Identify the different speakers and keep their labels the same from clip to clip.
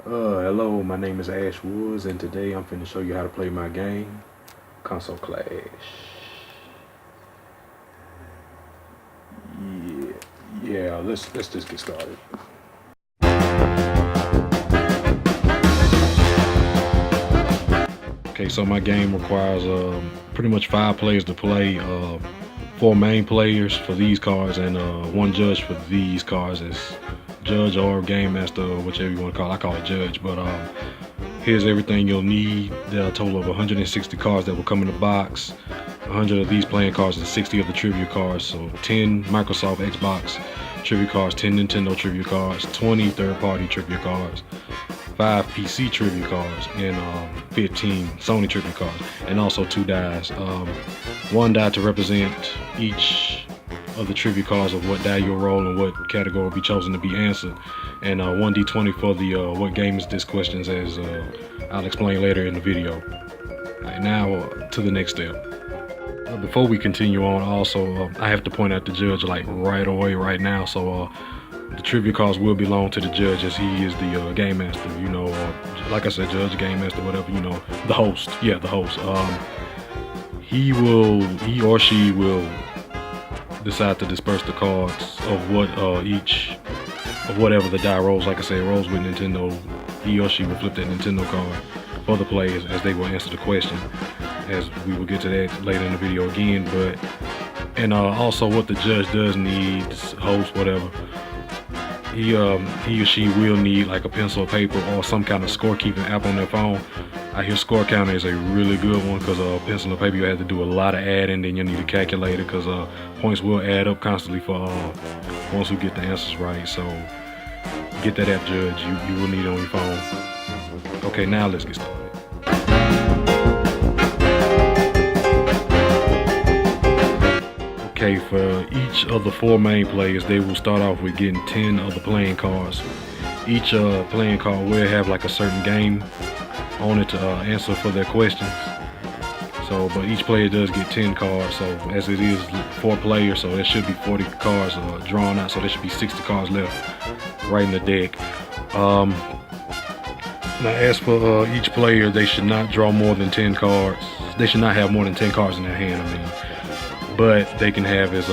Speaker 1: Hello, my name is Ashton Woods, and today I'm finna show you how to play my game, Console Clash. Yeah, let's just get started. Okay, so my game requires pretty much 5 players to play. 4 main players for these cards, and 1 judge for these cards. As judge or game master, whichever you want to call it. I call it judge, but here's everything you'll need. There are a total of 160 cards that will come in the box. 100 of these playing cards and 60 of the trivia cards. So 10 Microsoft Xbox trivia cards, 10 Nintendo trivia cards, 20 third-party trivia cards, 5 PC trivia cards, and 15 Sony trivia cards, and also 2 dies. 1 die to represent each of the trivia cards of what die you'll roll and what category will be chosen to be answered, and 1 d20 for the what game is this questions, as I'll explain later in the video. Right, now to the next step. Before we continue on, also I have to point out the judge like right away right now. So the trivia cards will belong to the judge, as he is the game master. You know, like I said, judge, game master, whatever. You know, the host. Yeah, the host. He or she will decide to disperse the cards of what whatever the die rolls. Like I said, rolls with Nintendo. He or she will flip that Nintendo card for the players as they will answer the question, as we will get to that later in the video again. But also what the judge does need, host, whatever, he or she will need like a pencil or paper or some kind of scorekeeping app on their phone. I hear Score Counter is a really good one, because pencil and paper you have to do a lot of adding, then you need a calculator, because points will add up constantly for ones who get the answers right. So get that app, judge. You will need it on your phone. Okay, now let's get started. Okay, for each of the 4 main players, they will start off with getting 10 of the playing cards. Each playing card will have like a certain game on it to answer for their questions. So, but each player does get 10 cards. So, as it is 4 players, so there should be 40 cards drawn out. So there should be 60 cards left right in the deck. Now, as for each player, they should not draw more than 10 cards. They should not have more than 10 cards in their hand, I mean. But they can have as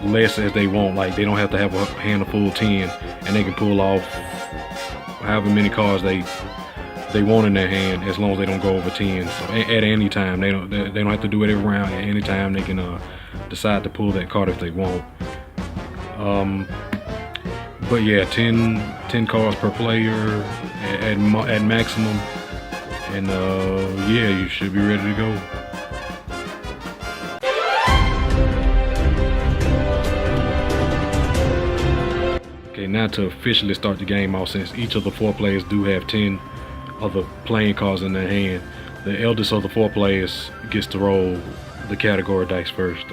Speaker 1: less as they want. Like, they don't have to have a hand of full 10, and they can pull off however many cards they want in their hand, as long as they don't go over 10. So at any time, they don't have to do it every round. At any time, they can decide to pull that card if they want. But yeah, 10 cards per player at maximum, and yeah, you should be ready to go. Okay, now to officially start the game off, since each of the 4 players do have 10 of the playing cards in their hand, the eldest of the 4 players gets to roll the category dice first,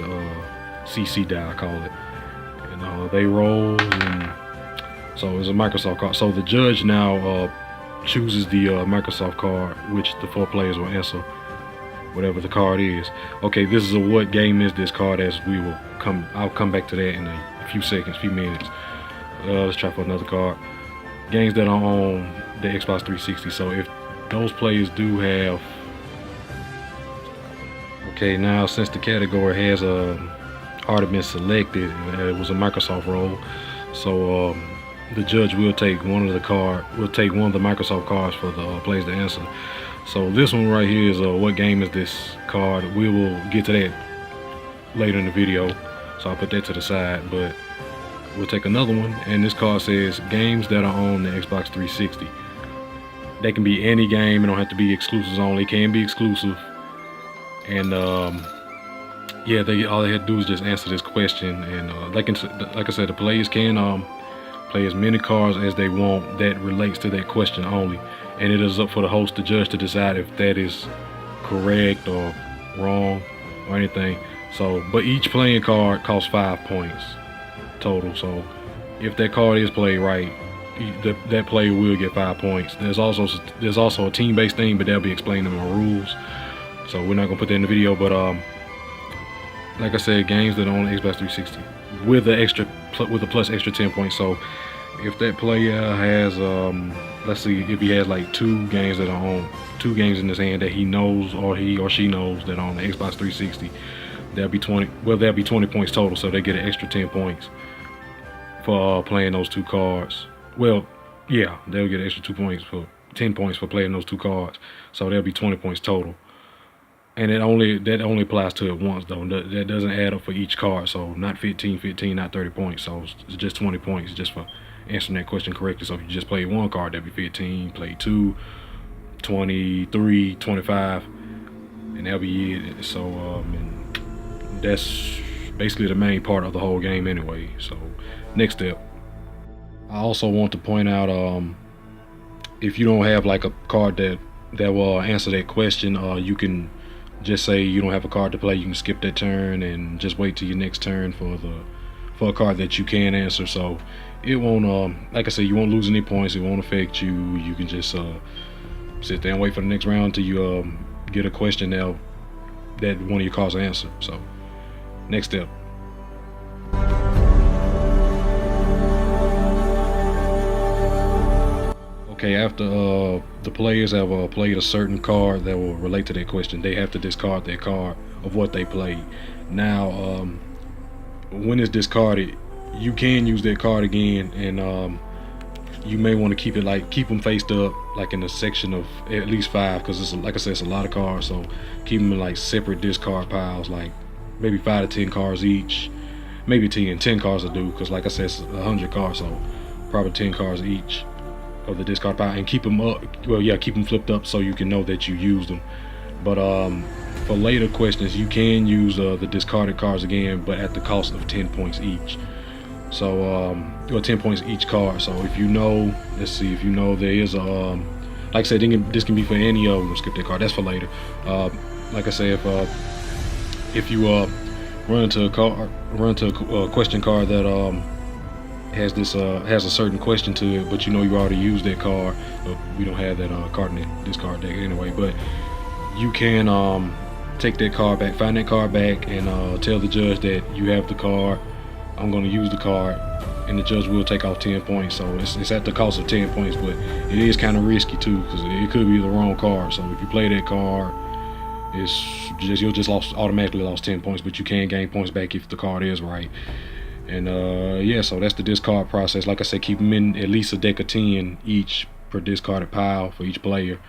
Speaker 1: CC die I call it, and they roll, and so it's a Microsoft card. So the judge now chooses the Microsoft card, which the 4 players will answer, whatever the card is. Okay, this is a what game is this card, as I'll come back to that in a few minutes. Let's try for another card. Games that are on the Xbox 360. So if those players do have, okay, now since the category has already been selected, it was a Microsoft roll, so the judge will take one of the Microsoft cards for the players to answer. So this one right here is what game is this card. We will get to that later in the video, so I'll put that to the side. But we'll take another one, and this card says games that are on the Xbox 360. They can be any game. It don't have to be exclusives only. It can be exclusive. And yeah, all they have to do is just answer this question, and like I said, the players can play as many cards as they want that relates to that question only, and it is up for the host, the judge, to decide if that is correct or wrong or anything. So, but each playing card costs 5 points total. So if that card is played right, that player will get 5 points. There's also a team-based thing, but that'll be explained in my rules, so we're not gonna put that in the video. But like I said, games that are on the Xbox 360 with a plus extra 10 points. So if that player has let's see, if he has like two games in his hand that he knows or he or she knows that on the Xbox 360, that'll be 20. Well, that'll be 20 points total, so they get an extra 10 points for playing those two cards. Well, yeah, they'll get an extra 10 points for playing those two cards, so that'll be 20 points total. And that only applies to it once though. That doesn't add up for each card, so not 15, not 30 points. So it's just 20 points just for answering that question correctly. So if you just play one card, that'd be 15. Play two, 23, 25, and that'll be it. So and that's basically the main part of the whole game anyway. So next step, I also want to point out, if you don't have like a card that will answer that question, you can just say you don't have a card to play. You can skip that turn and just wait till your next turn for a card that you can answer. So it won't, like I said, you won't lose any points. It won't affect you. You can just sit there and wait for the next round till you get a question now that one of your cards will answer. So next step. Okay, after the players have played a certain card that will relate to that question, they have to discard that card of what they played. Now, when it's discarded, you can use that card again, and you may want to keep them faced up, like in a section of at least 5, because it's, like I said, it's a lot of cards. So keep them in like separate discard piles, like maybe 5 to 10 cards each, maybe 10 cards will do, because like I said, it's 100 cards, so probably 10 cards each of the discard pile, and keep them up. Well, yeah, keep them flipped up so you can know that you used them. But for later questions, you can use the discarded cards again, but at the cost of 10 points each. So 10 points each card. So if you know, let's see, if you know there is a like I said, this can be for any of them. Skip that card. That's for later. Like I said, if you run into a question card that has a certain question to it, but you know you already used that card. We don't have that card in the discard deck anyway, but you can take that card back, find that card back, and tell the judge that you have the card. I'm going to use the card, and the judge will take off 10 points. So it's at the cost of 10 points, but it is kind of risky too, because it could be the wrong card. So if you play that card, you'll just automatically lost 10 points, but you can gain points back if the card is right. And yeah, so that's the discard process. Like I said, keep them in at least a deck of 10 each per discarded pile for each player,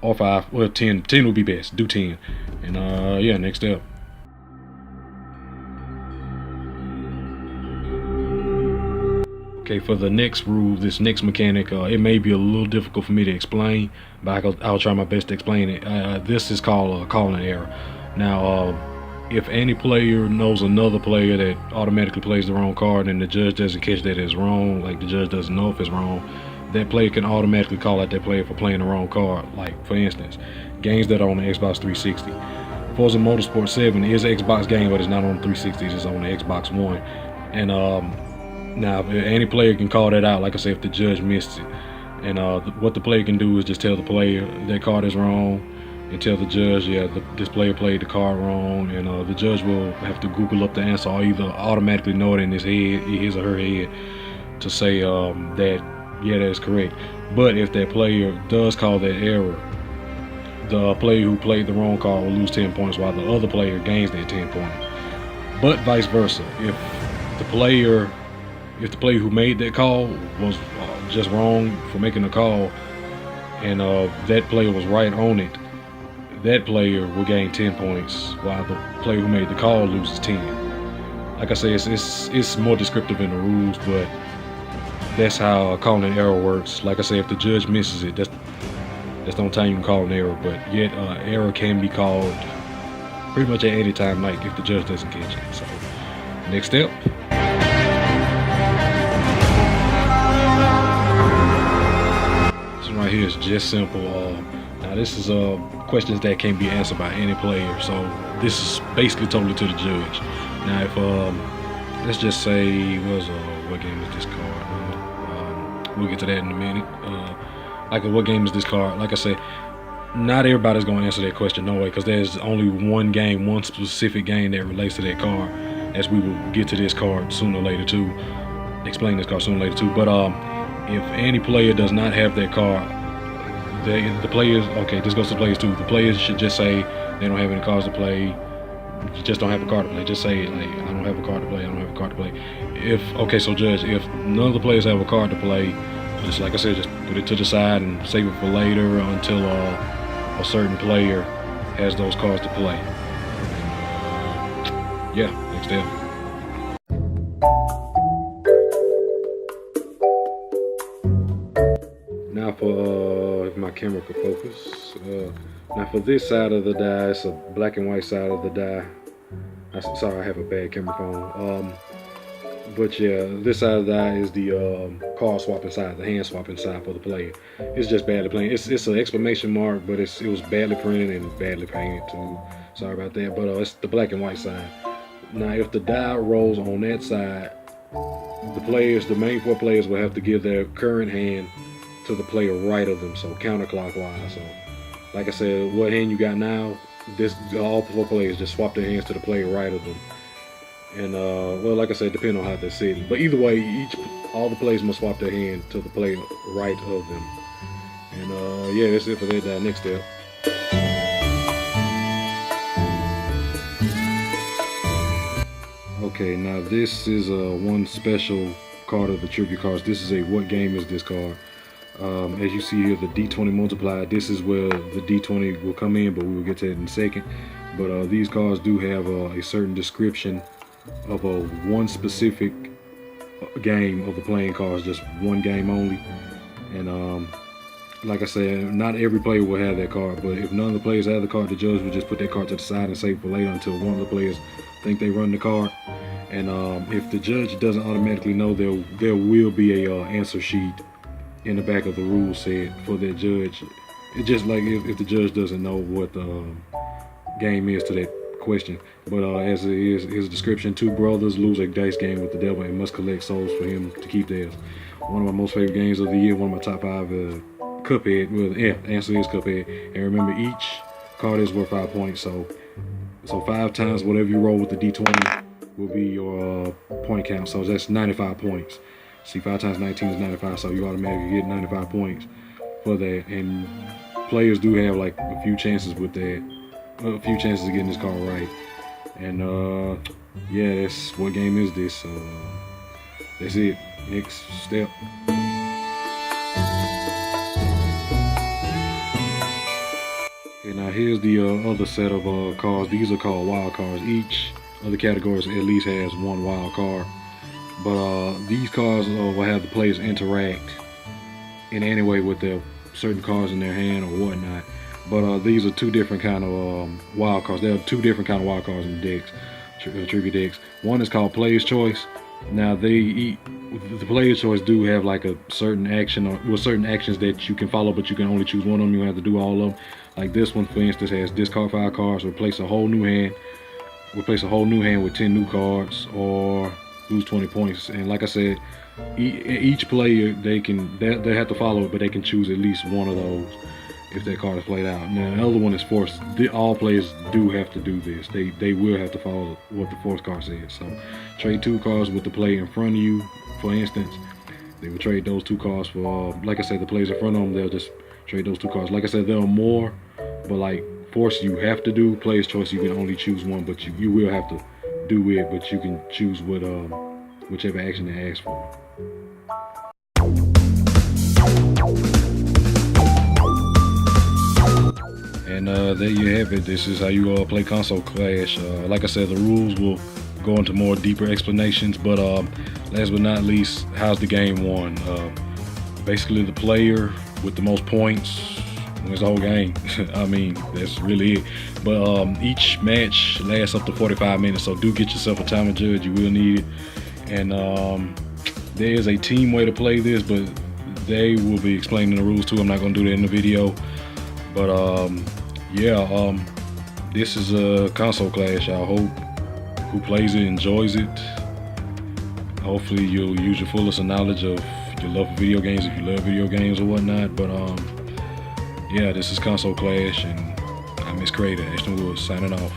Speaker 1: or 5. Well, 10 would be best. Do 10. And yeah, next up. Okay, for the next rule, this next mechanic, it may be a little difficult for me to explain, but I'll try my best to explain it. This is called calling error. Now, if any player knows another player that automatically plays the wrong card and the judge doesn't catch that it's wrong, like the judge doesn't know if it's wrong, that player can automatically call out that player for playing the wrong card. Like, for instance, games that are on the Xbox 360. Forza Motorsport 7 is an Xbox game, but it's not on the 360, it's on the Xbox One. And now, any player can call that out, like I said, if the judge missed it. And what the player can do is just tell the player that card is wrong, and tell the judge, yeah, this player played the card wrong, and the judge will have to Google up the answer, or either automatically know it in his or her head, to say that, yeah, that's correct. But if that player does call that error, the player who played the wrong card will lose 10 points, while the other player gains that 10 points. But vice versa, if the player who made that call was just wrong for making the call, and that player was right on it, that player will gain 10 points, while the player who made the call loses 10. Like I say, it's more descriptive in the rules, but that's how calling an error works. Like I say, if the judge misses it, that's the only time you can call an error. But yet, error can be called pretty much at any time, like if the judge doesn't catch it. So, next step. This one right here is just simple. Now this is questions that can be answered by any player, so this is basically totally to the judge. Now if let's just say what game is this card? We'll get to that in a minute. Like what game is this card? Like I said, not everybody's going to answer that question, no way, because there's only one specific game that relates to that card, as we will get to this card sooner or later too. Explain this card sooner or later too. But If any player does not have that card, the players, okay, this goes to players too. The players should just say they don't have any cards to play. You just don't have a card to play. Just say it, like, I don't have a card to play. I don't have a card to play. Okay, so Judge, if none of the players have a card to play, just like I said, just put it to the side and save it for later until a certain player has those cards to play. Yeah, next step. Now for if my camera could focus. Now for this side of the die, it's a black and white side of the die. Sorry, I have a bad camera phone. But yeah, this side of the die is the card swapping side, the hand swapping side for the player. It's just badly printed. It's an exclamation mark, but it was badly printed and badly painted too. Sorry about that. But it's the black and white side. Now, if the die rolls on that side, the main 4 players will have to give their current hand to the player right of them, so counterclockwise. So, like I said, what hand you got now? All 4 players just swap their hands to the player right of them. And well, like I said, depending on how they're sitting. But either way, all the players must swap their hand to the player right of them. And yeah, that's it for that die. Next step. Okay, now this is one special card of the trivia cards. This is a what game is this card? As you see here, the D20 multiplier. This is where the D20 will come in, but we will get to that in a second. But these cards do have a certain description of one specific game of the playing cards, just one game only. And like I said, not every player will have that card, but if none of the players have the card, the judge will just put that card to the side and save it for later until one of the players think they run the card. And if the judge doesn't automatically know, there will be a answer sheet in the back of the rule set for that judge. It's just like if the judge doesn't know what the game is to that question. But as it is, his description: 2 brothers lose a dice game with the devil and must collect souls for him to keep theirs. One of my most favorite games of the year, one of my top 5, Cuphead. Well, yeah, the answer is Cuphead. And remember, each card is worth 5 points, so 5 times whatever you roll with the D20 will be your point count, so that's 95 points. See, 5 times 19 is 95, so you automatically get 95 points for that. And players do have like a few chances with that, a few chances of getting this card right. And yeah, that's what game is this. So that's it. Next step. Okay, now here's the other set of cards. These are called wild cards. Each of the categories at least has 1 wild card. But these cards will have the players interact in any way with their certain cards in their hand or whatnot. But these are 2 different kind of wild cards. There are 2 different kind of wild cards in the decks, trivia decks. One is called Player's Choice. Now the Player's Choice do have like a certain action or certain actions that you can follow, but you can only choose one of them. You don't have to do all of them. Like this one, for instance, has discard 5 cards, replace a whole new hand with 10 new cards, or lose 20 points. And like I said, each player they have to follow it, but they can choose at least one of those if that card is played out. Now the other one is forced. All players do have to do this. They will have to follow what the force card says. So trade 2 cards with the player in front of you. For instance, they will trade those 2 cards for like I said, the players in front of them, they'll just trade those 2 cards. Like I said, there are more, but like force you have to do. Player's Choice, you can only choose one, but you will have to do it, but you can choose what whichever action they ask for. And there you have it. This is how you play Console Clash. Like I said, the rules will go into more deeper explanations, but last but not least, how's the game won? Basically, the player with the most points wins the whole game. I mean, that's really it. But each match lasts up to 45 minutes, so do get yourself a timer, judge. You will need it. And there is a team way to play this, but they will be explaining the rules too. I'm not going to do that in the video. But yeah, this is a Console Clash. I hope who plays it enjoys it. Hopefully you'll use your fullest knowledge of your love for video games, if you love video games or whatnot. But yeah, this is Console Clash, and I'm his creator, Ashton Woods, signing off.